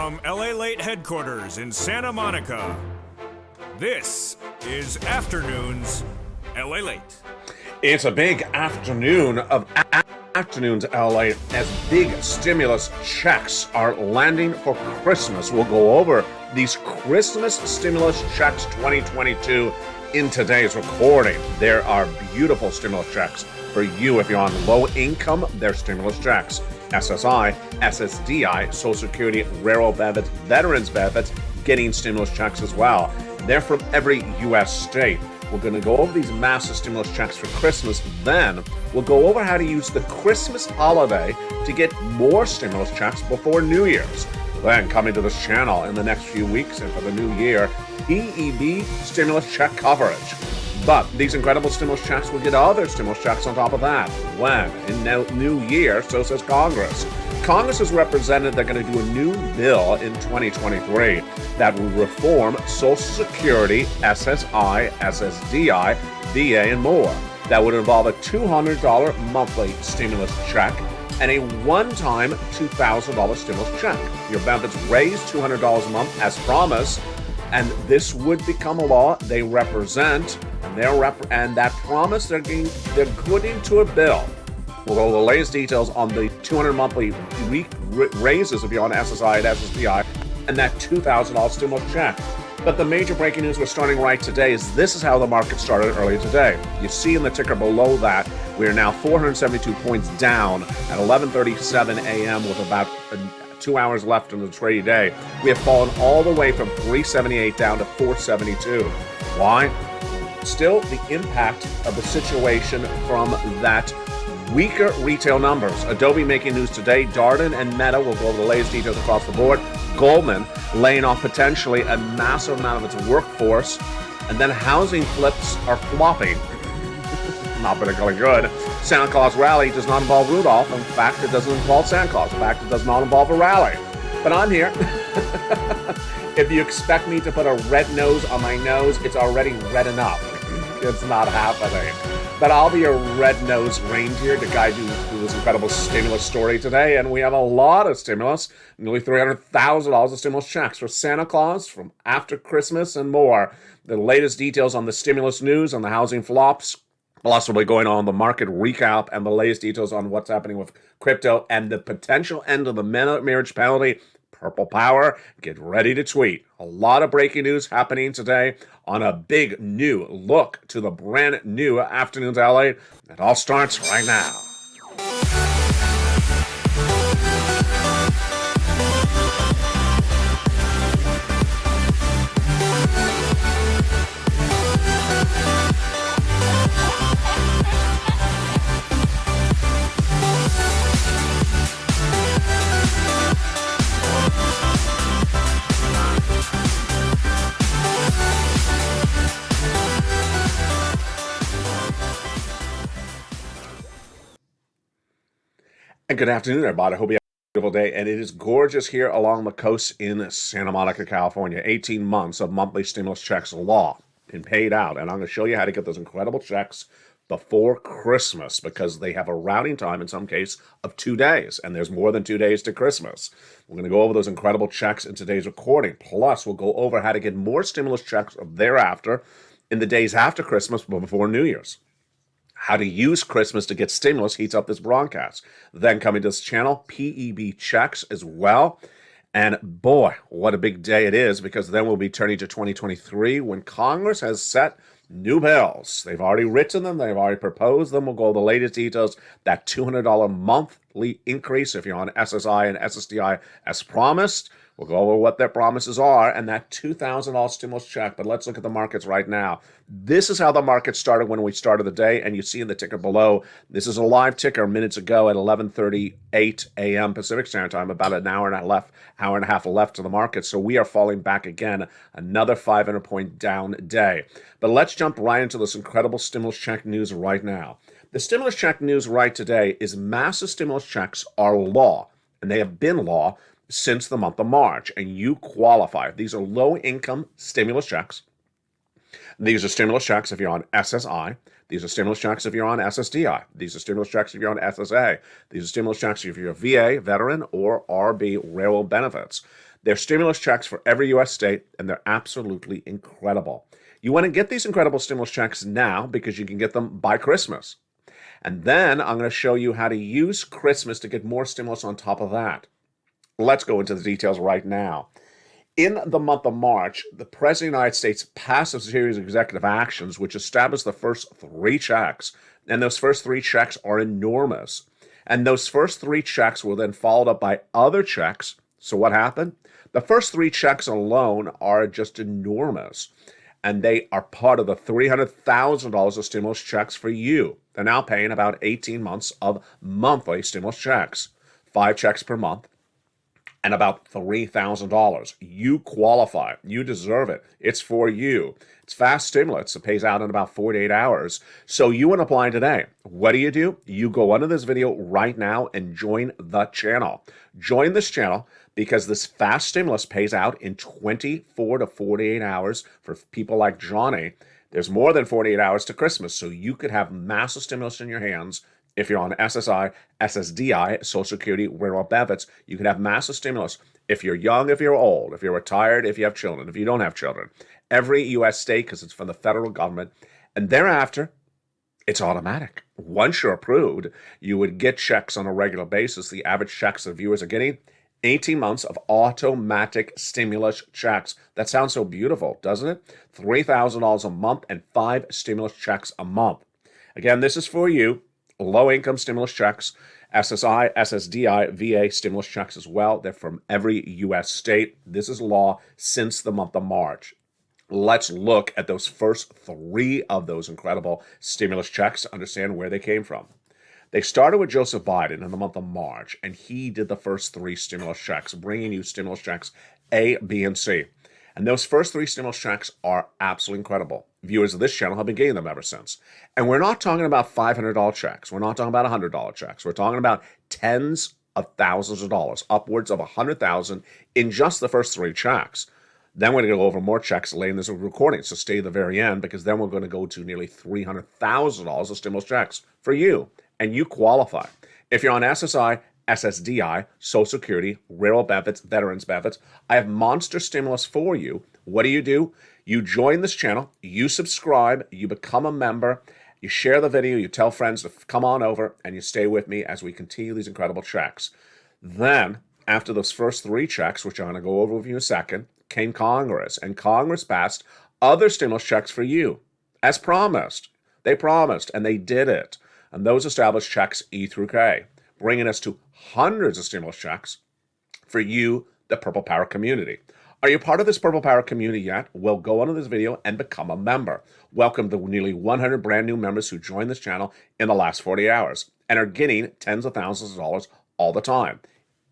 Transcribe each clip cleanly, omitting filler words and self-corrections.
From LALATE headquarters in Santa Monica, this is Afternoons LALATE. It's a big afternoon of Afternoons LA as big stimulus checks are landing for Christmas. We'll go over these Christmas stimulus checks 2022 in today's recording. There are beautiful stimulus checks for you if you're on low income. They're stimulus checks. SSI, SSDI, Social Security, Railroad benefits, Veterans benefits, getting stimulus checks as well. They're from every U.S. state. We're going to go over these massive stimulus checks for Christmas. Then we'll go over how to use the Christmas holiday to get more stimulus checks before New Year's. Then coming to this channel in the next few weeks and for the new year, PEB stimulus check coverage. But these incredible stimulus checks will get other stimulus checks on top of that. When? In the new year, so says Congress. Congress has represented they're going to do a new bill in 2023 that will reform Social Security, SSI, SSDI, VA, and more. That would involve a $200 monthly stimulus check and a one-time $2,000 stimulus check. Your benefits raised $200 a month as promised, and this would become a law. They represent, and that promise they're putting into a bill. We'll go over the latest details on the $200 monthly raises if you're on SSI and SSDI, and that $2,000 stimulus check. But the major breaking news we're starting right today is this is how the market started earlier today. You see in the ticker below that, we are now 472 points down at 11:37 a.m. with about 2 hours left in the trading day. We have fallen all the way from 378 down to 472. Why? Still the impact of the situation from that weaker retail numbers. Adobe making news today. Darden and Meta will go over the latest details across the board. Goldman laying off potentially a massive amount of its workforce. And then housing flips are flopping. Not particularly good. Santa Claus rally does not involve Rudolph. In fact, it doesn't involve Santa Claus. In fact, it does not involve a rally. But I'm here. If you expect me to put a red nose on my nose, it's already red enough. It's not happening. But I'll be a red-nosed reindeer to guide you through this incredible stimulus story today. And we have a lot of stimulus, nearly $300,000 of stimulus checks for Santa Claus from after Christmas and more. The latest details on the stimulus news, on the housing flops, plus we'll be going on the market recap and the latest details on what's happening with crypto and the potential end of the marriage penalty. Purple Power, get ready to tweet. A lot of breaking news happening today on a big new look to the brand new Afternoons LA. It all starts right now. And good afternoon, everybody. I hope you have a beautiful day. And it is gorgeous here along the coast in Santa Monica, California. 18 months of monthly stimulus checks law and paid out. And I'm going to show you how to get those incredible checks before Christmas because they have a routing time in some case of 2 days. And there's more than 2 days to Christmas. We're going to go over those incredible checks in today's recording. Plus, we'll go over how to get more stimulus checks thereafter in the days after Christmas but before New Year's. How to use Christmas to get stimulus heats up this broadcast. Then coming to this channel, PEB checks as well. And boy, what a big day it is because then we'll be turning to 2023 when Congress has set new bills. They've already written them. They've already proposed them. We'll go over the latest details. That $200 monthly increase if you're on SSI and SSDI as promised. We'll go over what their promises are and that $2,000 stimulus check. But let's look at the markets right now. This is how the market started when we started the day. And you see in the ticker below, this is a live ticker minutes ago at 11:38 a.m. Pacific Standard Time, about an hour and a half left to the market. So we are falling back again, another 500-point down day. But let's jump right into this incredible stimulus check news right now. The stimulus check news right today is massive stimulus checks are law, and they have been law since the month of March, and you qualify. These are low-income stimulus checks. These are stimulus checks if you're on SSI. These are stimulus checks if you're on SSDI. These are stimulus checks if you're on SSA. These are stimulus checks if you're a VA, veteran, or RB, railroad benefits. They're stimulus checks for every U.S. state, and they're absolutely incredible. You want to get these incredible stimulus checks now because you can get them by Christmas. And then I'm going to show you how to use Christmas to get more stimulus on top of that. Let's go into the details right now. In the month of March, the President of the United States passed a series of executive actions which established the first 3 checks. And those first 3 checks are enormous. And those first 3 checks were then followed up by other checks. So what happened? The first 3 checks alone are just enormous. And they are part of the $300,000 of stimulus checks for you. They're now paying about 18 months of monthly stimulus checks, 5 checks per month, and about $3,000. You qualify. You deserve it. It's for you. It's fast stimulus. It pays out in about 48 hours. So you want to apply today. What do? You go under this video right now and join the channel. Join this channel because this fast stimulus pays out in 24 to 48 hours for people like Johnny. There's more than 48 hours to Christmas, so you could have massive stimulus in your hands. If you're on SSI, SSDI, Social Security, Rural Benefits, you can have massive stimulus. If you're young, if you're old, if you're retired, if you have children, if you don't have children. Every U.S. state, because it's from the federal government. And thereafter, it's automatic. Once you're approved, you would get checks on a regular basis. The average checks that viewers are getting, 18 months of automatic stimulus checks. That sounds so beautiful, doesn't it? $3,000 a month and 5 stimulus checks a month. Again, this is for you. Low-income stimulus checks, SSI, SSDI, VA stimulus checks as well. They're from every U.S. state. This is law since the month of March. Let's look at those first 3 of those incredible stimulus checks to understand where they came from. They started with Joseph Biden in the month of March, and he did the first 3 stimulus checks, bringing you stimulus checks A, B, and C. And those first 3 stimulus checks are absolutely incredible. Viewers of this channel have been getting them ever since. And we're not talking about $500 checks. We're not talking about $100 checks. We're talking about tens of thousands of dollars, upwards of $100,000 in just the first 3 checks. Then we're going to go over more checks later in this recording, so stay to the very end, because then we're going to go to nearly $300,000 of stimulus checks for you, and you qualify. If you're on SSI, SSDI, Social Security, Rural Benefits, Veterans Benefits, I have monster stimulus for you. What do? You join this channel, you subscribe, you become a member, you share the video, you tell friends to come on over, and you stay with me as we continue these incredible checks. Then, after those first 3 checks, which I'm going to go over with you in a second, came Congress, and Congress passed other stimulus checks for you, as promised. They promised, and they did it. And those established checks E through K, bringing us to hundreds of stimulus checks for you, the Purple Power community. Are you part of this Purple Power community yet? Well, go onto this video and become a member. Welcome the nearly 100 brand new members who joined this channel in the last 40 hours and are getting tens of thousands of dollars all the time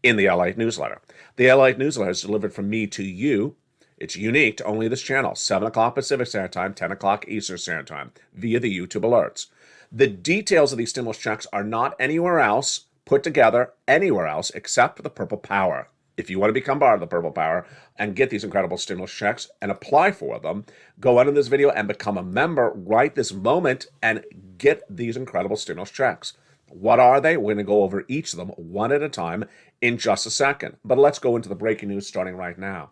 in the LALATE newsletter. The LALATE newsletter is delivered from me to you. It's unique to only this channel, 7 o'clock Pacific Standard Time, 10 o'clock Eastern Standard Time, via the YouTube alerts. The details of these stimulus checks are not anywhere else put together anywhere else except for the Purple Power. If you want to become part of the Purple Power and get these incredible stimulus checks and apply for them, go under this video and become a member right this moment and get these incredible stimulus checks. What are they? We're going to go over each of them one at a time in just a second. But let's go into the breaking news starting right now.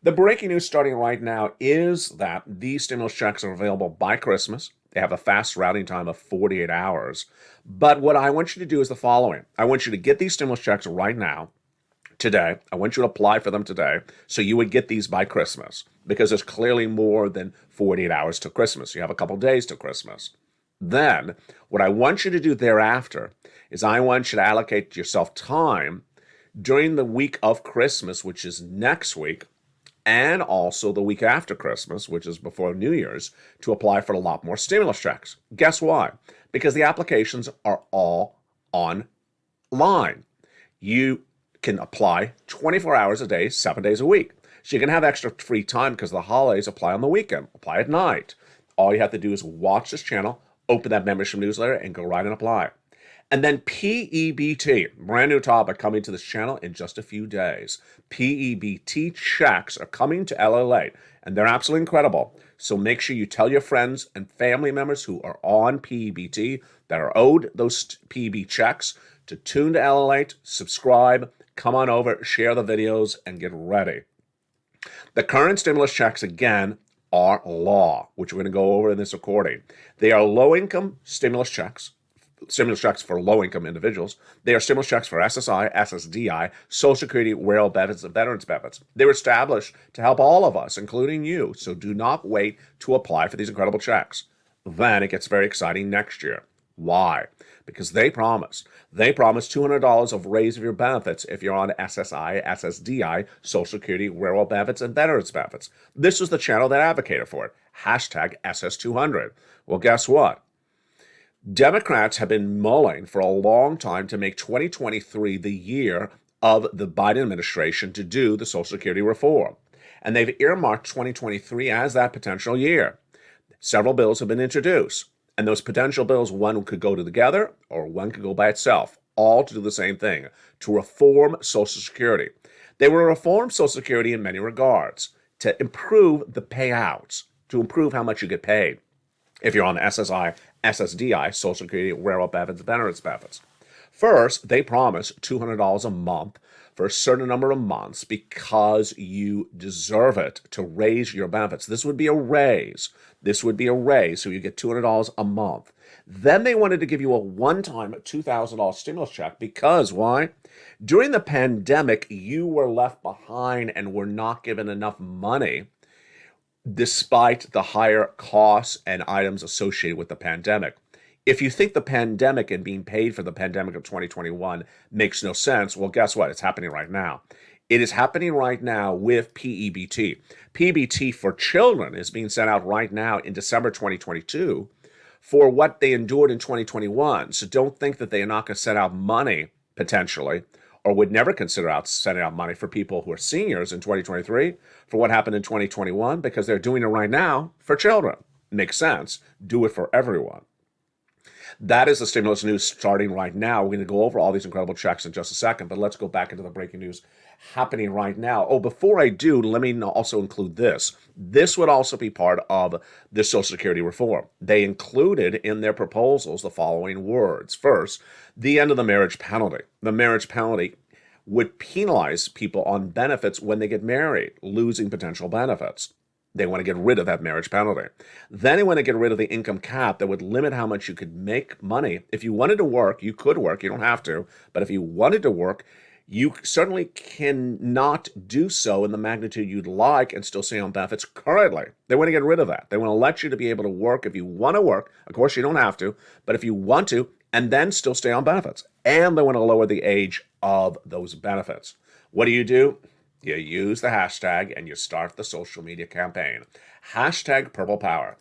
The breaking news starting right now is that these stimulus checks are available by Christmas. They have a fast routing time of 48 hours. But what I want you to do is the following. I want you to get these stimulus checks right now, today. I want you to apply for them today so you would get these by Christmas, because there's clearly more than 48 hours to Christmas. You have a couple days to Christmas. Then what I want you to do thereafter is I want you to allocate yourself time during the week of Christmas, which is next week, and also the week after Christmas, which is before New Year's, to apply for a lot more stimulus checks. Guess why? Because the applications are all online. You can apply 24 hours a day, 7 days a week. So you can have extra free time because the holidays apply on the weekend, apply at night. All you have to do is watch this channel, open that membership newsletter, and go right and apply. And then PEBT, brand new topic coming to this channel in just a few days. PEBT checks are coming to LALATE, and they're absolutely incredible. So make sure you tell your friends and family members who are on PEBT that are owed those PEB checks to tune to LALATE, subscribe, come on over, share the videos, and get ready. The current stimulus checks, again, are law, which we're going to go over in this recording. They are low-income stimulus checks for low-income individuals. They are stimulus checks for SSI, SSDI, Social Security, rural benefits, and veterans benefits. They were established to help all of us, including you, so do not wait to apply for these incredible checks. Then it gets very exciting next year. Why? Because they promised $200 of raise of your benefits if you're on SSI, SSDI, Social Security, rural benefits, and veterans benefits. This was the channel that advocated for it. Hashtag SS200. Well, guess what? Democrats have been mulling for a long time to make 2023 the year of the Biden administration to do the Social Security reform. And they've earmarked 2023 as that potential year. Several bills have been introduced. And those potential bills, one could go together or one could go by itself, all to do the same thing, to reform Social Security. They will reform Social Security in many regards, to improve the payouts, to improve how much you get paid if you're on SSI, SSDI, Social Security, rural benefits, veterans benefits. First, they promise $200 a month for a certain number of months because you deserve it to raise your benefits. This would be a raise. So you get $200 a month. Then they wanted to give you a one-time $2,000 stimulus check because why? During the pandemic, you were left behind and were not given enough money despite the higher costs and items associated with the pandemic. If you think the pandemic and being paid for the pandemic of 2021 makes no sense, well, guess what? It's happening right now. It is happening right now with PEBT. PEBT for children is being sent out right now in December 2022 for what they endured in 2021. So don't think that they are not going to send out money, potentially, or would never consider sending out money for people who are seniors in 2023 for what happened in 2021, because they're doing it right now for children. Makes sense. Do it for everyone. That is the stimulus news starting right now. We're going to go over all these incredible checks in just a second, but let's go back into the breaking news happening right now. Oh, before I do, let me also include this. This would also be part of the Social Security reform. They included in their proposals the following words. First, the end of the marriage penalty. The marriage penalty would penalize people on benefits when they get married, losing potential benefits. They want to get rid of that marriage penalty. Then they want to get rid of the income cap that would limit how much you could make money. If you wanted to work, you could work. You don't have to. But if you wanted to work, you certainly cannot do so in the magnitude you'd like and still stay on benefits currently. They want to get rid of that. They want to let you to be able to work if you want to work. Of course, you don't have to. But if you want to, and then still stay on benefits. And they want to lower the age of those benefits. What do? You use the hashtag and you start the social media campaign. Hashtag Purple Power.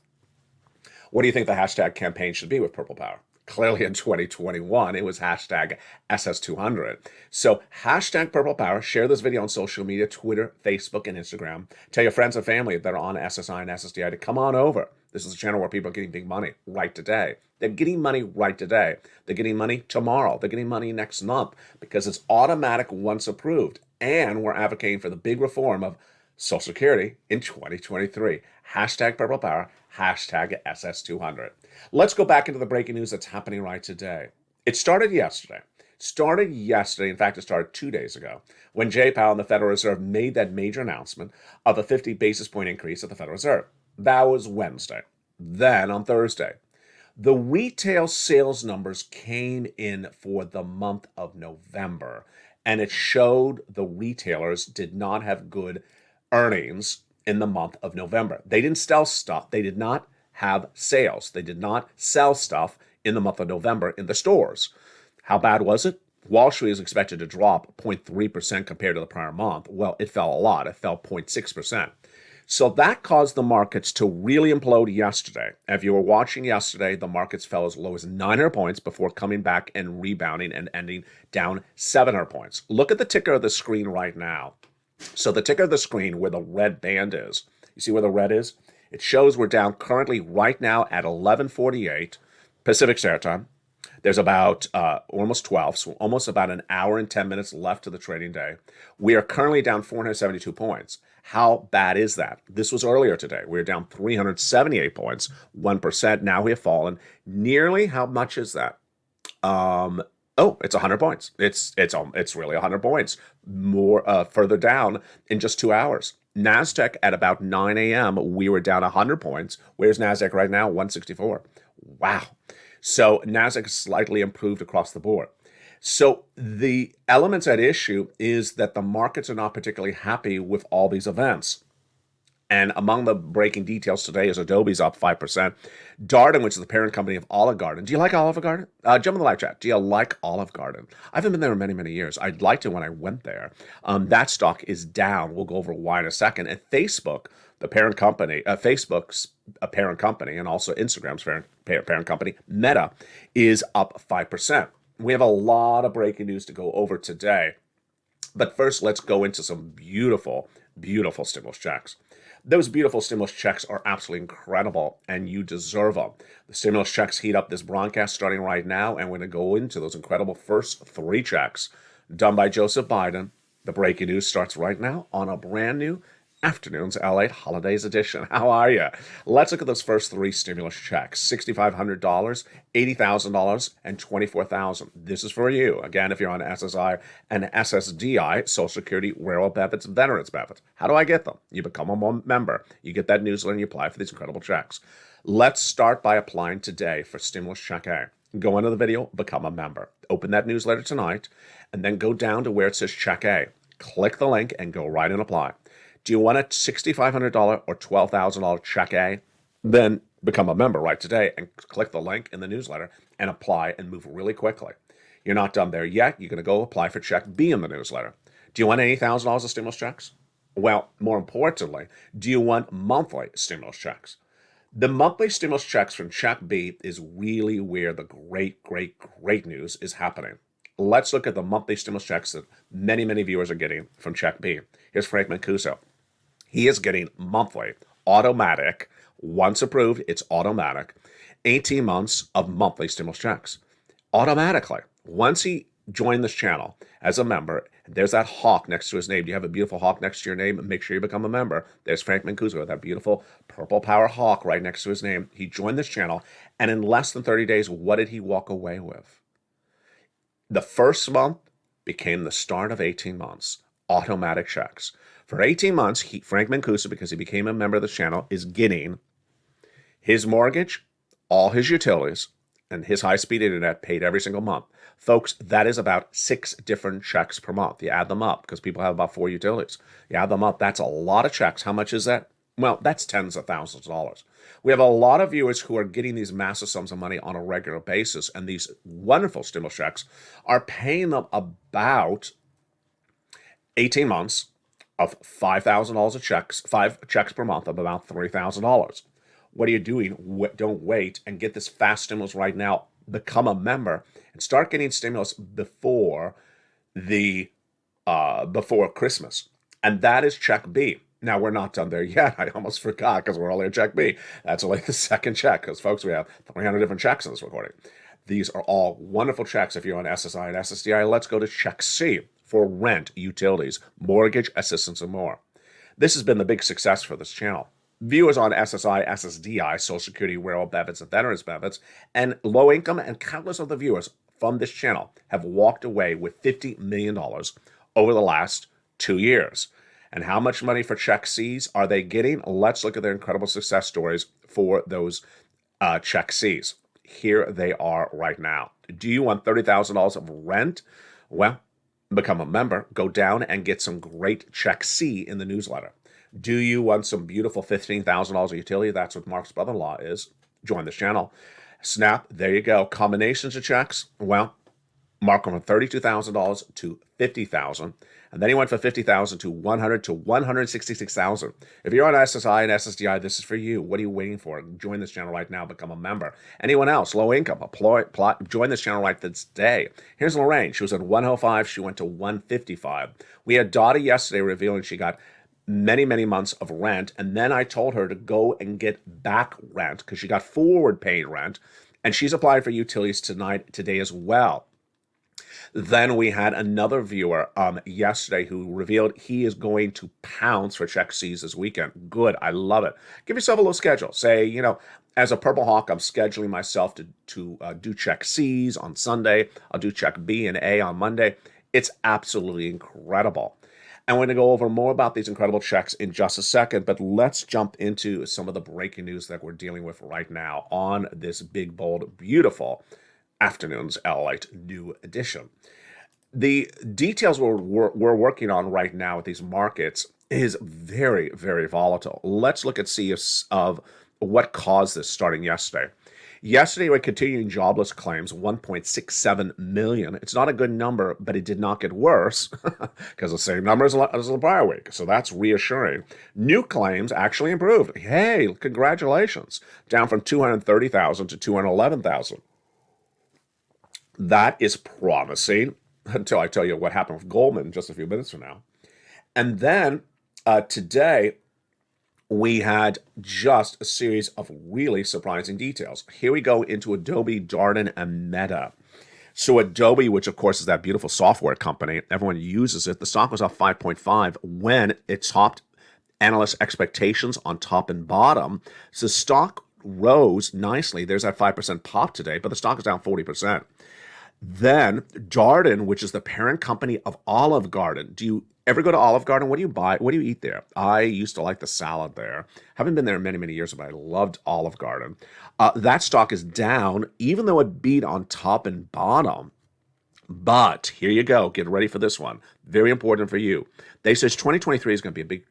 What do you think the hashtag campaign should be with Purple Power? Clearly in 2021, it was hashtag SS200. So hashtag Purple Power, share this video on social media, Twitter, Facebook, and Instagram. Tell your friends and family that are on SSI and SSDI to come on over. This is a channel where people are getting big money right today. They're getting money right today. They're getting money tomorrow. They're getting money next month because it's automatic once approved. And we're advocating for the big reform of Social Security in 2023. Hashtag Purple Power, hashtag SS200. Let's go back into the breaking news that's happening right today. It started yesterday. In fact, it started 2 days ago, when Jay Powell and the Federal Reserve made that major announcement of a 50 basis point increase at the Federal Reserve. That was Wednesday. Then on Thursday, the retail sales numbers came in for the month of November, and it showed the retailers did not have good earnings in the month of November. They didn't sell stuff. They did not have sales. They did not sell stuff in the month of November in the stores. How bad was it? Wall Street is expected to drop 0.3% compared to the prior month. Well, it fell a lot. It fell 0.6%. So that caused the markets to really implode yesterday. If you were watching yesterday, the markets fell as low as 900 points before coming back and rebounding and ending down 700 points. Look at the ticker of the screen right now. So the ticker of the screen where the red band is, you see where the red is? It shows we're down currently right now at 11:48 Pacific Standard Time. There's about almost 12, so almost about an hour and 10 minutes left to the trading day. We are currently down 472 points. How bad is that? This was earlier today. We were down 378 points, 1%. Now we have fallen nearly, how much is that? It's 100 points. It's really 100 points more further down in just 2 hours. NASDAQ at about 9 a.m., we were down 100 points. Where's NASDAQ right now? 164. Wow. So NASDAQ slightly improved across the board. So the elements at issue is that the markets are not particularly happy with all these events. And among the breaking details today is Adobe's up 5%. Darden, which is the parent company of Olive Garden. Do you like Olive Garden? Jump in the live chat. Do you like Olive Garden? I haven't been there in many, many years. I'd like to when I went there. That stock is down. We'll go over why in a second. And Facebook, the parent company, Facebook's a parent company, and also Instagram's parent company, Meta, is up 5%. We have a lot of breaking news to go over today. But first, let's go into some beautiful, beautiful stimulus checks. Those beautiful stimulus checks are absolutely incredible, and you deserve them. The stimulus checks heat up this broadcast starting right now, and we're going to go into those incredible first 3 checks done by Joseph Biden. The breaking news starts right now on a brand new Afternoons LATE Holidays Edition. How are you? Let's look at those first 3 stimulus checks. $6,500, $80,000, and $24,000. This is for you. Again, if you're on SSI and SSDI, Social Security, Rural Benefits, Veterans Benefits. How do I get them? You become a member. You get that newsletter and you apply for these incredible checks. Let's start by applying today for stimulus check A. Go into the video, become a member. Open that newsletter tonight, and then go down to where it says check A. Click the link and go right and apply. Do you want a $6,500 or $12,000 check A? Then become a member right today and click the link in the newsletter and apply and move really quickly. You're not done there yet. You're going to go apply for check B in the newsletter. Do you want $80,000 of stimulus checks? Well, more importantly, do you want monthly stimulus checks? The monthly stimulus checks from check B is really where the great, great, great news is happening. Let's look at the monthly stimulus checks that many, many viewers are getting from check B. Here's Frank Mancuso. He is getting monthly, automatic, once approved, it's automatic, 18 months of monthly stimulus checks. Automatically. Once he joined this channel as a member, there's that hawk next to his name. Do you have a beautiful hawk next to your name? Make sure you become a member. There's Frank Mancuso, that beautiful purple power hawk right next to his name. He joined this channel, and in less than 30 days, what did he walk away with? The first month became the start of 18 months, automatic checks. For 18 months, Frank Mancuso, because he became a member of the channel, is getting his mortgage, all his utilities, and his high-speed internet paid every single month. Folks, that is about 6 different checks per month. You add them up, because people have about 4 utilities. You add them up, that's a lot of checks. How much is that? Well, that's tens of thousands of dollars. We have a lot of viewers who are getting these massive sums of money on a regular basis, and these wonderful stimulus checks are paying them about 18 months of $5,000 of checks, 5 checks per month of about $3,000. What are you doing? Don't wait and get this fast stimulus right now. Become a member and start getting stimulus before Christmas. And that is check B. Now, we're not done there yet. I almost forgot because we're only at check B. That's only the second check because, folks, we have 300 different checks in this recording. These are all wonderful checks if you're on SSI and SSDI. Let's go to check C for rent, utilities, mortgage assistance, and more. This has been the big success for this channel. Viewers on SSI, SSDI, Social Security, Rural Benefits, and Veterans Benefits, and low income and countless other viewers from this channel have walked away with $50 million over the last 2 years. And how much money for check C's are they getting? Let's look at their incredible success stories for those check C's. Here they are right now. Do you want $30,000 of rent? Well, become a member. Go down and get some great check C in the newsletter. Do you want some beautiful $15,000 of utility? That's what Mark's brother-in-law is. Join this channel. Snap, there you go. Combinations of checks. Well, Mark went from $32,000 to $50,000, and then he went from $50,000 to $100,000 to $166,000. If you're on SSI and SSDI, this is for you. What are you waiting for? Join this channel right now. Become a member. Anyone else, low income, join this channel right this day. Here's Lorraine. She was at 105. She went to 155. We had Dottie yesterday revealing she got many, many months of rent, and then I told her to go and get back rent because she got forward paid rent, and she's applied for utilities today as well. Then we had another viewer yesterday who revealed he is going to pounce for check C's this weekend. Good. I love it. Give yourself a little schedule. Say, as a Purple Hawk, I'm scheduling myself to do check C's on Sunday. I'll do check B and A on Monday. It's absolutely incredible. And we're going to go over more about these incredible checks in just a second, but let's jump into some of the breaking news that we're dealing with right now on this big, bold, beautiful afternoon's LALATE new edition. The details we're working on right now with these markets is very, very volatile. Let's look at of what caused this starting yesterday. Yesterday, we're continuing jobless claims, 1.67 million. It's not a good number, but it did not get worse because the same number as the prior week. So that's reassuring. New claims actually improved. Hey, congratulations. Down from 230,000 to 211,000. That is promising until I tell you what happened with Goldman just a few minutes from now. And then today, we had just a series of really surprising details. Here we go into Adobe, Darden, and Meta. So Adobe, which of course is that beautiful software company, everyone uses it. The stock was up 5.5 when it topped analyst expectations on top and bottom. So the stock rose nicely. There's that 5% pop today, but the stock is down 40%. Then Darden, which is the parent company of Olive Garden. Do you ever go to Olive Garden? What do you buy? What do you eat there? I used to like the salad there. Haven't been there many, many years, but I loved Olive Garden. That stock is down, even though it beat on top and bottom. But here you go. Get ready for this one. Very important for you. They say 2023 is going to be a big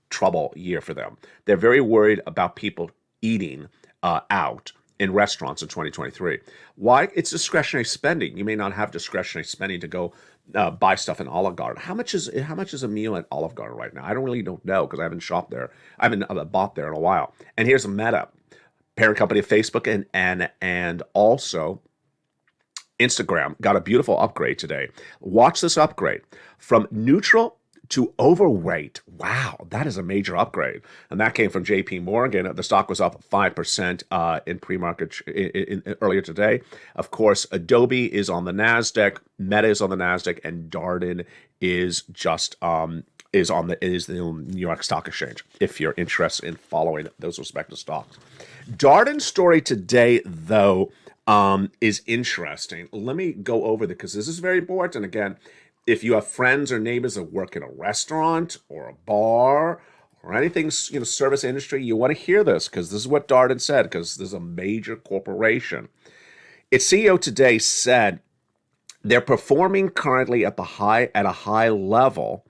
trouble year for them. They're very worried about people eating out in restaurants in 2023. Why? It's discretionary spending. You may not have discretionary spending to go buy stuff in Olive Garden. How much is a meal at Olive Garden right now? I don't know because I haven't shopped there. I haven't bought there in a while. And here's Meta, parent company of Facebook and also Instagram, got a beautiful upgrade today. Watch this upgrade from neutral to overweight. Wow, that is a major upgrade. And that came from JP Morgan. The stock was up 5% in pre-market earlier today. Of course, Adobe is on the NASDAQ, Meta is on the NASDAQ, and Darden is just is the New York Stock Exchange, if you're interested in following those respective stocks. Darden's story today, though, is interesting. Let me go over because this is very important. Again, if you have friends or neighbors that work in a restaurant or a bar or anything, service industry, you want to hear this because this is what Darden said, because this is a major corporation. Its CEO today said they're performing currently at a high level,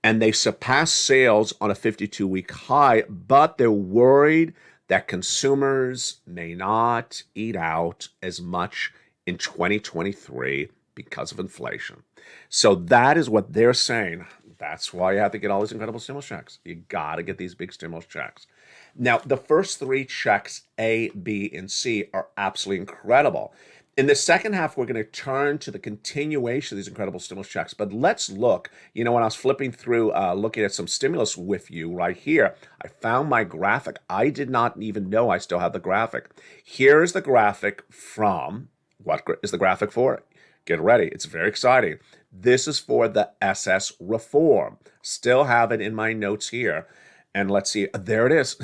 and they surpassed sales on a 52-week high, but they're worried that consumers may not eat out as much in 2023 because of inflation. So that is what they're saying. That's why you have to get all these incredible stimulus checks. You got to get these big stimulus checks. Now, the first three checks, A, B, and C, are absolutely incredible. In the second half, we're going to turn to the continuation of these incredible stimulus checks. But let's look. When I was flipping through, looking at some stimulus with you right here, I found my graphic. I did not even know I still had the graphic. Here is the graphic from, what is the graphic for? Get ready. It's very exciting. This is for the SS reform. Still have it in my notes here. And let's see. There it is.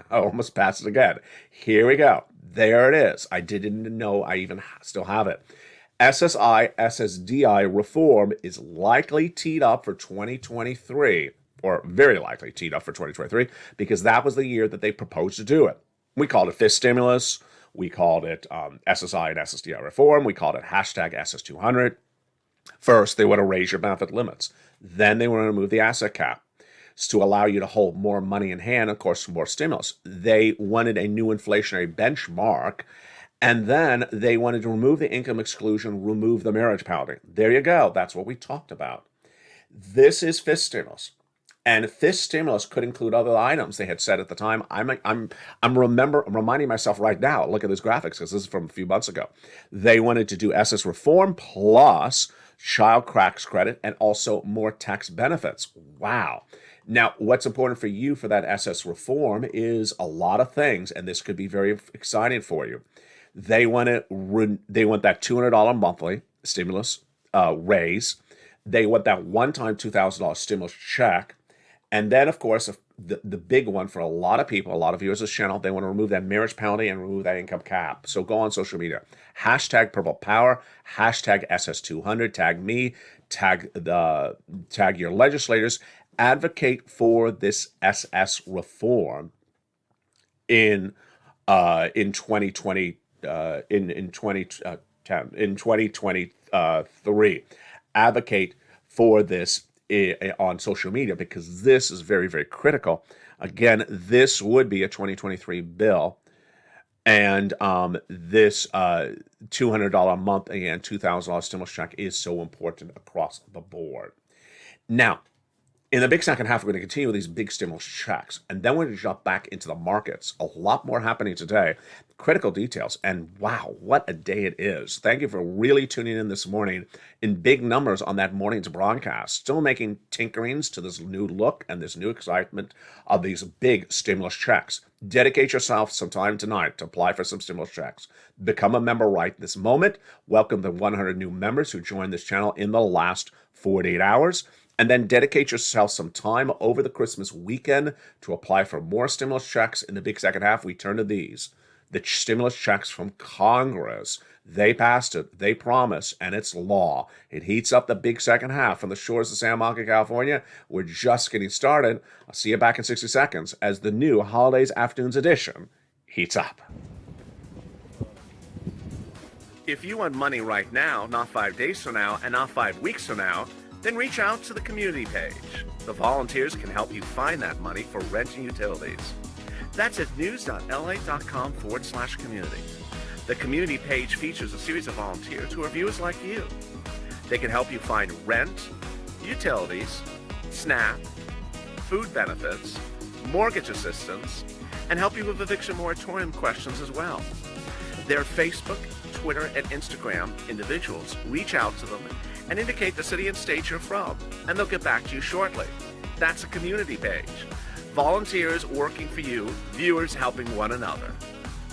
I almost passed it again. Here we go. There it is. I didn't know I even still have it. SSI SSDI reform is likely teed up for 2023, or very likely teed up for 2023, because that was the year that they proposed to do it. We called it fifth stimulus. We called it SSI and SSDI reform. We called it hashtag SS200. First, they want to raise your benefit limits. Then they want to remove the asset cap to allow you to hold more money in hand, of course, more stimulus. They wanted a new inflationary benchmark, and then they wanted to remove the income exclusion, remove the marriage penalty. There you go. That's what we talked about. This is fifth stimulus. And fifth stimulus could include other items they had said at the time. I'm reminding myself right now, look at these graphics, because this is from a few months ago. They wanted to do SS reform plus child tax credit and also more tax benefits. Wow. Now, what's important for you for that SS reform is a lot of things, and this could be very exciting for you. They want that $200 monthly stimulus raise. They want that one-time $2,000 stimulus check. And then, of course, the big one for a lot of people, a lot of viewers of this channel, they want to remove that marriage penalty and remove that income cap. So go on social media. Hashtag Purple Power, hashtag SS200, tag me, tag your legislators. Advocate for this SS reform in 2020 in 2023. Advocate for this on social media, because this is very, very critical. Again, this would be a 2023 bill, and this $200 a month and $2,000 stimulus check is so important across the board. Now, in the big second half, we're going to continue with these big stimulus checks, and then we're going to jump back into the markets. A lot more happening today, critical details, and wow, what a day it is. Thank you for really tuning in this morning in big numbers on that morning's broadcast. Still making tinkerings to this new look and this new excitement of these big stimulus checks. Dedicate yourself some time tonight to apply for some stimulus checks. Become a member right this moment. Welcome the 100 new members who joined this channel in the last 48 hours. And then dedicate yourself some time over the Christmas weekend to apply for more stimulus checks. In the big second half, we turn to these. The stimulus checks from Congress. They passed it. They promise, and it's law. It heats up the big second half from the shores of Santa Monica, California. We're just getting started. I'll see you back in 60 seconds as the new Holidays Afternoons edition heats up. If you want money right now, not 5 days from now, and not 5 weeks from now, then reach out to the community page. The volunteers can help you find that money for rent and utilities. That's at news.lalate.com/community. The community page features a series of volunteers who are viewers like you. They can help you find rent, utilities, SNAP, food benefits, mortgage assistance, and help you with eviction moratorium questions as well. Their Facebook, Twitter, and Instagram individuals reach out to them and indicate the city and state you're from, and they'll get back to you shortly. That's a community page. Volunteers working for you, viewers helping one another.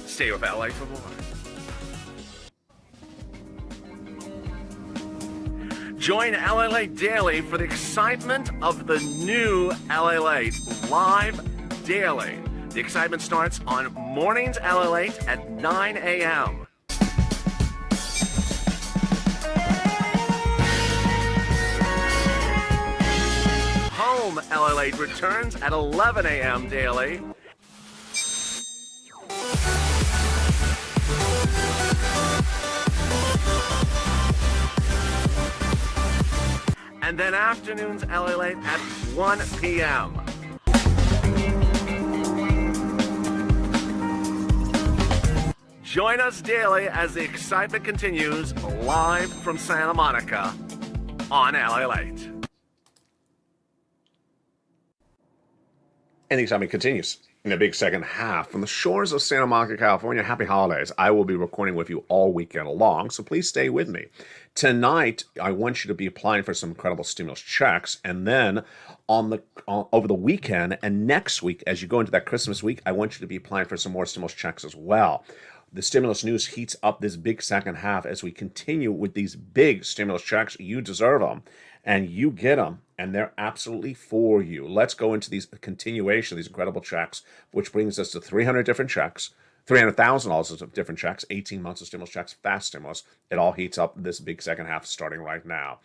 Stay with LA for more. Join LALATE Daily for the excitement of the new LALATE live daily. The excitement starts on mornings LALATE at 9 a.m. Home LALATE returns at 11 a.m. daily. And then afternoons LALATE at 1 p.m. Join us daily as the excitement continues live from Santa Monica on LALATE. And the excitement continues in the big second half from the shores of Santa Monica, California. Happy holidays. I will be recording with you all weekend long, so please stay with me. Tonight, I want you to be applying for some incredible stimulus checks, and then over the weekend and next week, as you go into that Christmas week, I want you to be applying for some more stimulus checks as well. The stimulus news heats up this big second half as we continue with these big stimulus checks. You deserve them, and you get them, and they're absolutely for you. Let's go into these continuation of these incredible checks, which brings us to 300 different checks, $300,000 of different checks, 18 months of stimulus checks, fast stimulus. It all heats up this big second half starting right now.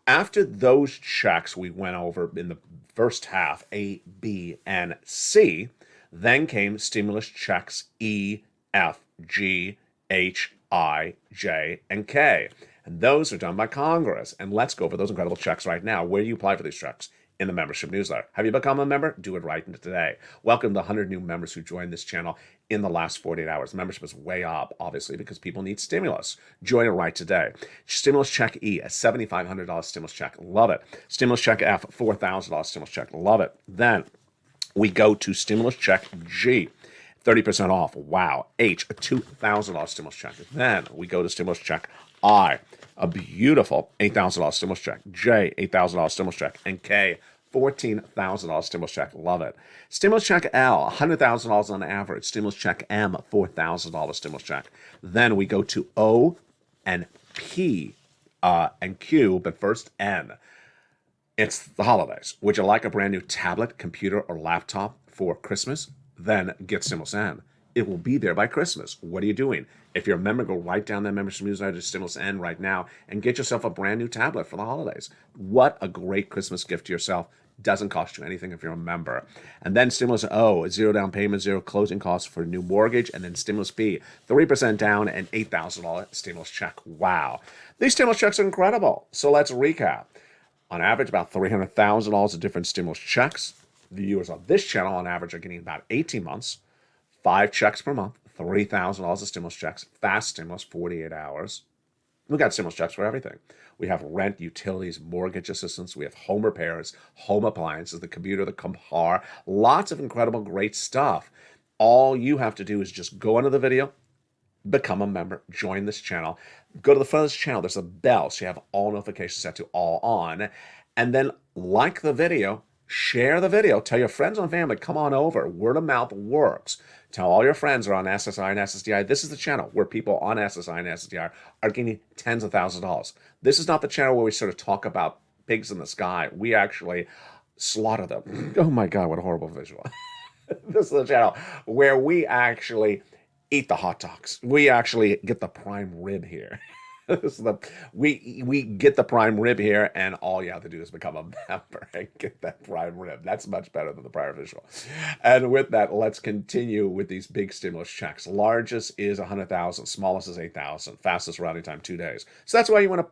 After those checks we went over in the first half, A, B, and C, then came stimulus checks E, F, G, H, I, J, and K. And those are done by Congress. And let's go over those incredible checks right now. Where do you apply for these checks? In the membership newsletter. Have you become a member? Do it right today. Welcome to the 100 new members who joined this channel in the last 48 hours. Membership is way up, obviously, because people need stimulus. Join it right today. Stimulus check E, a $7,500 stimulus check. Love it. Stimulus check F, $4,000 stimulus check. Love it. Then we go to stimulus check G. 30% off. Wow. H, a $2,000 stimulus check. Then we go to stimulus check I, a beautiful $8,000 stimulus check. J, $8,000 stimulus check. And K, $14,000 stimulus check. Love it. Stimulus check L, $100,000 on average. Stimulus check M, $4,000 stimulus check. Then we go to O and P and Q, but first N. It's the holidays. Would you like a brand new tablet, computer, or laptop for Christmas? Then get Stimulus N. It will be there by Christmas. What are you doing? If you're a member, go right down that membership newsletter to Stimulus N right now and get yourself a brand new tablet for the holidays. What a great Christmas gift to yourself. Doesn't cost you anything if you're a member. And then Stimulus O, zero down payment, zero closing costs for a new mortgage. And then Stimulus B, 3% down and $8,000 stimulus check. Wow. These stimulus checks are incredible. So let's recap. On average, about $300,000 of different stimulus checks. The viewers on this channel, on average, are getting about 18 months, 5 checks per month, $3,000 of stimulus checks, fast stimulus, 48 hours. We got stimulus checks for everything. We have rent, utilities, mortgage assistance. We have home repairs, home appliances, the computer, the car. Lots of incredible, great stuff. All you have to do is just go under the video, become a member, join this channel, go to the front of this channel. There's a bell, so you have all notifications set to all on, and then like the video, share the video, tell your friends and family, come on over. Word of mouth works. Tell all your friends are on SSI and SSDI. This is the channel where people on SSI and SSDI are getting tens of thousands of dollars. This is not the channel where we sort of talk about pigs in the sky. We actually slaughter them. Oh my God, what a horrible visual. This is the channel where we actually eat the hot dogs. We actually get the prime rib here. We get the prime rib here, and all you have to do is become a member and get that prime rib. That's much better than the prior visual. And with that, let's continue with these big stimulus checks. Largest is 100,000, smallest is 8,000, fastest routing time 2 days. So that's why you want to,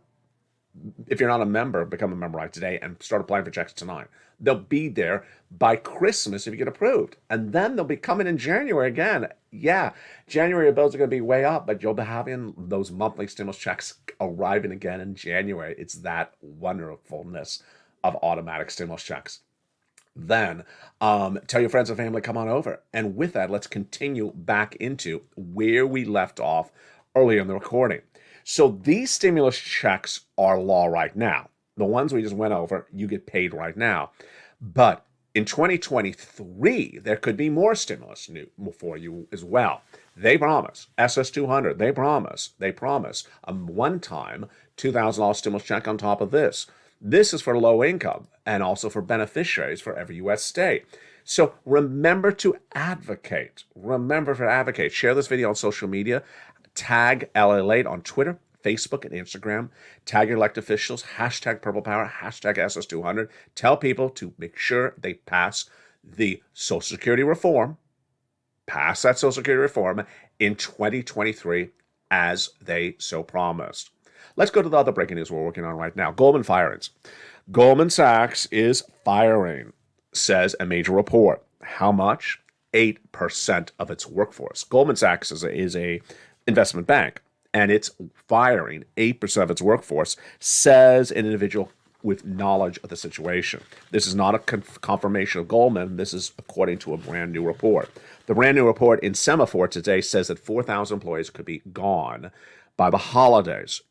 if you're not a member, become a member right today and start applying for checks tonight. They'll be there by Christmas if you get approved. And then they'll be coming in January again. Yeah, January bills are going to be way up, but you'll be having those monthly stimulus checks arriving again in January. It's that wonderfulness of automatic stimulus checks. Then tell your friends and family, come on over. And with that, let's continue back into where we left off earlier in the recording. So these stimulus checks are law right now. The ones we just went over, you get paid right now. But in 2023, there could be more stimulus new for you as well. They promise, SS200, they promise a one-time $2,000 stimulus check on top of this. This is for low income and also for beneficiaries for every U.S. state. So remember to advocate. Remember to advocate. Share this video on social media. Tag LALATE on Twitter, Facebook, and Instagram. Tag your elected officials, hashtag Purple Power, hashtag SS200. Tell people to make sure they pass the Social Security reform, pass that Social Security reform in 2023 as they so promised. Let's go to the other breaking news we're working on right now. Goldman firings. Goldman Sachs is firing, says a major report. How much? 8% of its workforce. Goldman Sachs is a investment bank, and it's firing 8% of its workforce, says an individual with knowledge of the situation. This is not a confirmation of Goldman. This is according to a brand new report. The brand new report in Semaphore today says that 4,000 employees could be gone by the holidays.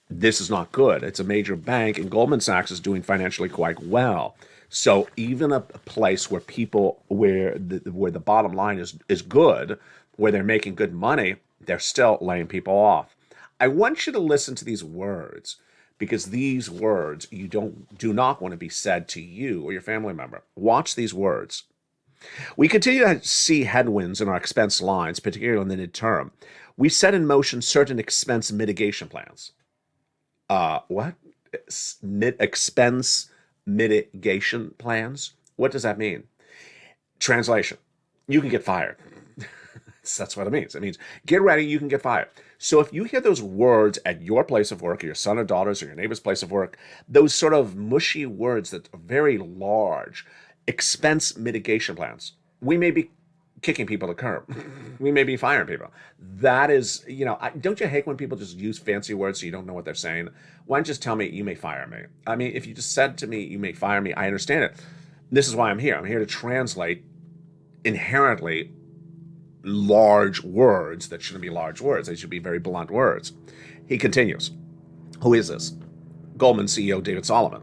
This is not good. It's a major bank, and Goldman Sachs is doing financially quite well. So even a place where people, where the bottom line is good, where they're making good money, they're still laying people off. I want you to listen to these words, because these words do not want to be said to you or your family member. Watch these words. We continue to see headwinds in our expense lines, particularly in the midterm. We set in motion certain expense mitigation plans. What? Expense mitigation plans? What does that mean? Translation. You can get fired. That's what it means. It means get ready, you can get fired. So if you hear those words at your place of work, or your son or daughter's, or your neighbor's place of work, those sort of mushy words that are very large, expense mitigation plans, we may be kicking people to the curb. We may be firing people. That is, don't you hate when people just use fancy words so you don't know what they're saying? Why don't you just tell me you may fire me? I mean, if you just said to me you may fire me, I understand it. This is why I'm here. I'm here to translate inherently large words that shouldn't be large words. They should be very blunt words. He continues. Who is this? Goldman CEO David Solomon.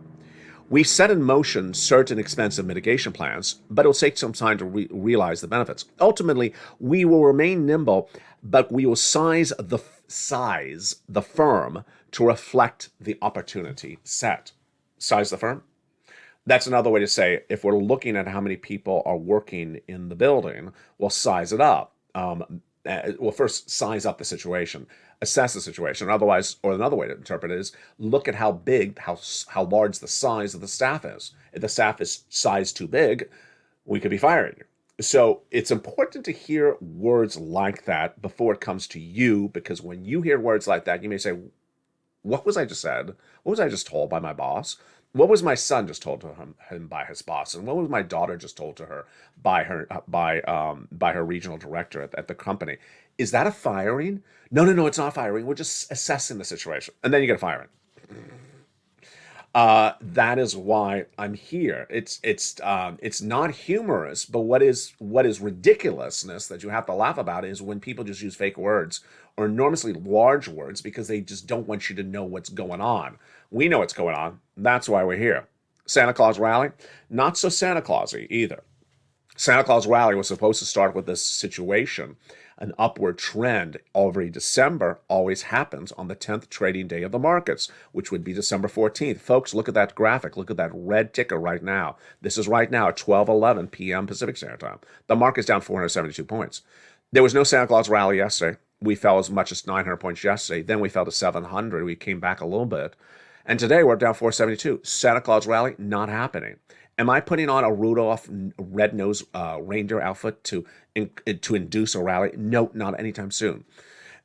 We set in motion certain expensive mitigation plans, but it'll take some time to realize the benefits. Ultimately, we will remain nimble, but we will size the firm to reflect the opportunity set. Size the firm? That's another way to say, if we're looking at how many people are working in the building, we'll size it up. Well, first size up the situation, assess the situation. Otherwise, or another way to interpret it is look at how big, how large the size of the staff is. If the staff is sized too big, we could be firing you. So it's important to hear words like that before it comes to you, because when you hear words like that, you may say, what was I just said? What was I just told by my boss? What was my son just told to him by his boss? And what was my daughter just told to her by her regional director at the company? Is that a firing? No, no, no, it's not firing. We're just assessing the situation. And then you get a firing. That is why I'm here. It's not humorous, but what is ridiculousness that you have to laugh about is when people just use fake words or enormously large words because they just don't want you to know what's going on. We know what's going on. That's why we're here. Santa Claus rally, not so Santa Clausy either. Santa Claus rally was supposed to start with this situation. An upward trend every December always happens on the 10th trading day of the markets, which would be December 14th. Folks, look at that graphic. Look at that red ticker right now. This is right now at 12:11 p.m. Pacific Standard Time. The market's down 472 points. There was no Santa Claus rally yesterday. We fell as much as 900 points yesterday. Then we fell to 700. We came back a little bit. And today we're down 472. Santa Claus rally, not happening. Am I putting on a Rudolph red-nosed reindeer outfit to induce a rally? No, not anytime soon.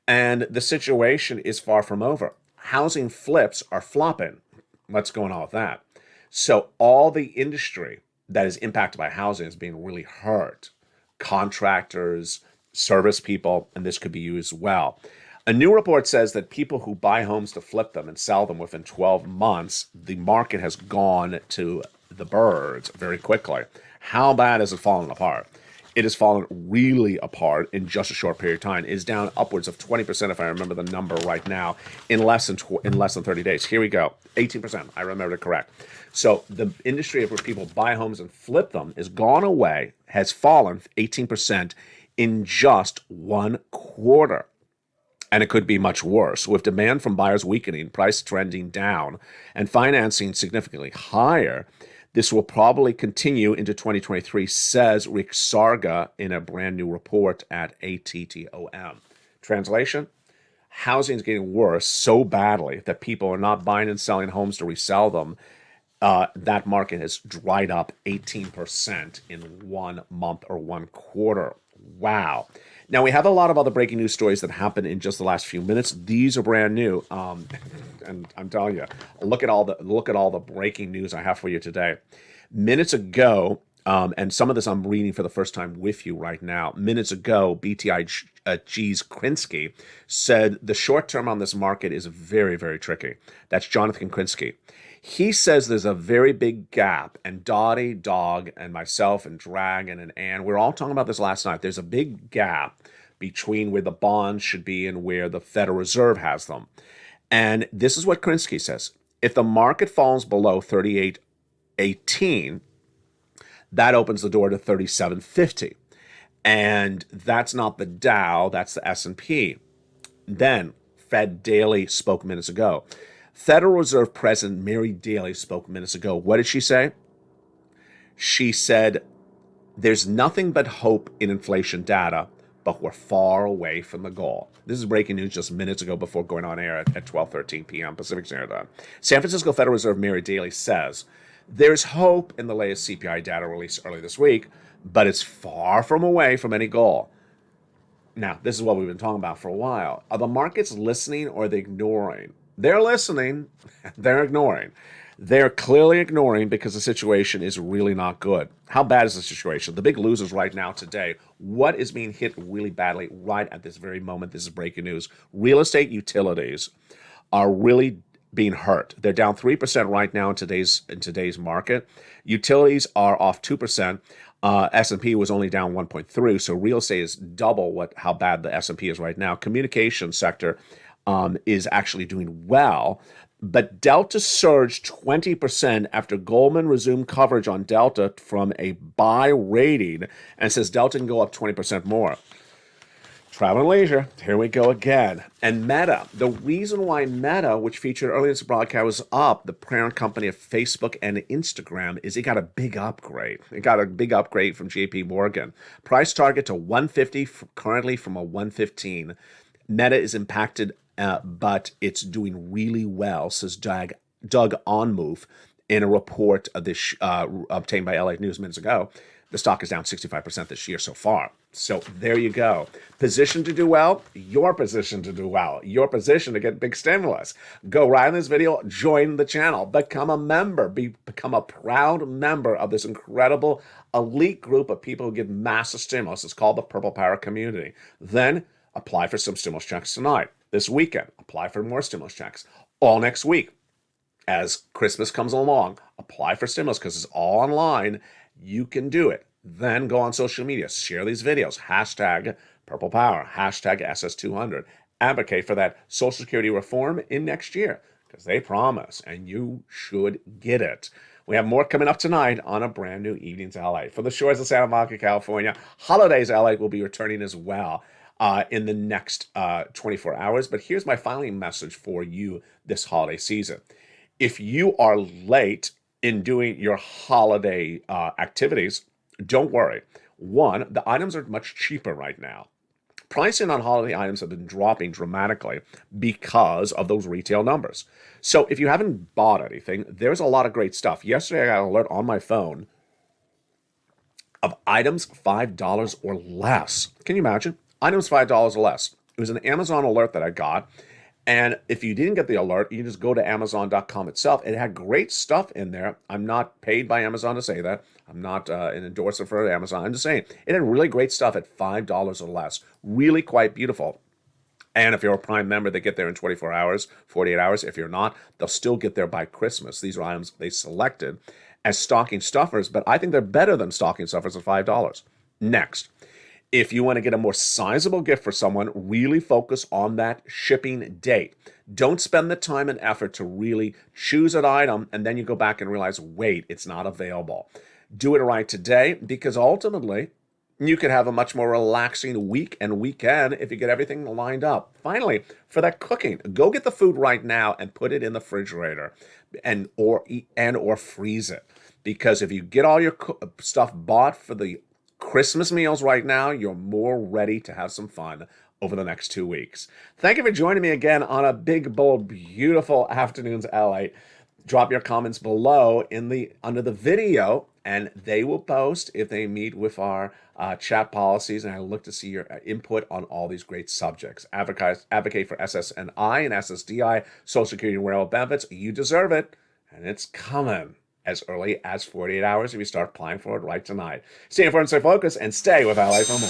And the situation is far from over. Housing flips are flopping. What's going on with that? So all the industry that is impacted by housing is being really hurt. Contractors, service people, and this could be you as well. A new report says that people who buy homes to flip them and sell them within 12 months, the market has gone to the birds very quickly. How bad has it fallen apart? It has fallen really apart in just a short period of time. It is down upwards of 20%, if I remember the number right now, in less than 30 days. Here we go, 18%. I remember it correct. So the industry where people buy homes and flip them has gone away, has fallen 18% in just 1 quarter. And it could be much worse. With demand from buyers weakening, price trending down, and financing significantly higher, this will probably continue into 2023, says Rick Sarga in a brand new report at ATTOM. Translation? Housing is getting worse so badly that people are not buying and selling homes to resell them. That market has dried up 18% in 1 month or 1 quarter. Wow. Now, we have a lot of other breaking news stories that happened in just the last few minutes. These are brand new. And I'm telling you, look at all the breaking news I have for you today. Minutes ago, and some of this I'm reading for the first time with you right now. Minutes ago, BTIG's Krinsky said the short term on this market is very, very tricky. That's Jonathan Krinsky. He says there's a very big gap, and Dottie, Dog, and myself, and Dragon, and Ann, we were all talking about this last night. There's a big gap between where the bonds should be and where the Federal Reserve has them. And this is what Krinsky says. If the market falls below 38.18, that opens the door to 37.50. And that's not the Dow, that's the S&P. Then Fed Daily spoke minutes ago. Federal Reserve President Mary Daly spoke minutes ago. What did she say? She said, there's nothing but hope in inflation data, but we're far away from the goal. This is breaking news just minutes ago before going on air at 12:13 p.m. Pacific Standard Time. San Francisco Federal Reserve Mary Daly says, there's hope in the latest CPI data released early this week, but it's far from away from any goal. Now, this is what we've been talking about for a while. Are the markets listening or are they ignoring? They're listening, they're ignoring. They're clearly ignoring because the situation is really not good. How bad is the situation? The big losers right now today, what is being hit really badly right at this very moment? This is breaking news. Real estate utilities are really being hurt. They're down 3% right now in today's market. Utilities are off 2%. S&P was only down 1.3%, so real estate is double how bad the S&P is right now. Communication sector is actually doing well, but Delta surged 20% after Goldman resumed coverage on Delta from a buy rating and says Delta can go up 20% more. Travel and leisure, here we go again. And Meta, the reason why Meta, which featured earlier this broadcast, was up, the parent company of Facebook and Instagram, is it got a big upgrade. It got a big upgrade from JP Morgan. Price target to 150, currently from a 115. Meta is impacted, but it's doing really well, says Doug Onmove in a report of this obtained by LA News minutes ago. The stock is down 65% this year so far. So there you go. Position to do well, your position to do well, your position to get big stimulus. Go right in this video, join the channel, become a member, become a proud member of this incredible elite group of people who give massive stimulus. It's called the Purple Power Community. Then apply for some stimulus checks tonight. This weekend, apply for more stimulus checks. All next week. As Christmas comes along, apply for stimulus because it's all online. You can do it. Then go on social media, share these videos, hashtag Purple Power, hashtag SS200. Advocate for that Social Security reform in next year because they promise and you should get it. We have more coming up tonight on a brand new Evenings LA. For the shores of Santa Monica, California, Holidays LA will be returning as well in the next 24 hours. But here's my final message for you this holiday season. If you are late in doing your holiday activities, don't worry. One, the items are much cheaper right now. Pricing on holiday items have been dropping dramatically because of those retail numbers. So if you haven't bought anything, there's a lot of great stuff. Yesterday, I got an alert on my phone of items $5 or less. Can you imagine? Items $5 or less. It was an Amazon alert that I got. And if you didn't get the alert, you just go to Amazon.com itself. It had great stuff in there. I'm not paid by Amazon to say that. I'm not an endorser for Amazon. I'm just saying it had really great stuff at $5 or less. Really quite beautiful. And if you're a Prime member, they get there in 24 hours, 48 hours. If you're not, they'll still get there by Christmas. These are items they selected as stocking stuffers, but I think they're better than stocking stuffers at $5. Next. If you want to get a more sizable gift for someone, really focus on that shipping date. Don't spend the time and effort to really choose an item and then you go back and realize, wait, it's not available. Do it right today because ultimately you can have a much more relaxing week and weekend if you get everything lined up. Finally, for that cooking, go get the food right now and put it in the refrigerator and or freeze it. Because if you get all your stuff bought for the Christmas meals right now, you're more ready to have some fun over the next 2 weeks. Thank you for joining me again on a big, bold, beautiful Afternoons LA. Drop your comments below under the video, and they will post if they meet with our chat policies, and I look to see your input on all these great subjects. Advocate for SSNI and SSDI, Social Security and Railroad benefits. You deserve it, and it's coming as early as 48 hours if you start applying for it right tonight. Stay informed, stay focused, and stay with LA for more.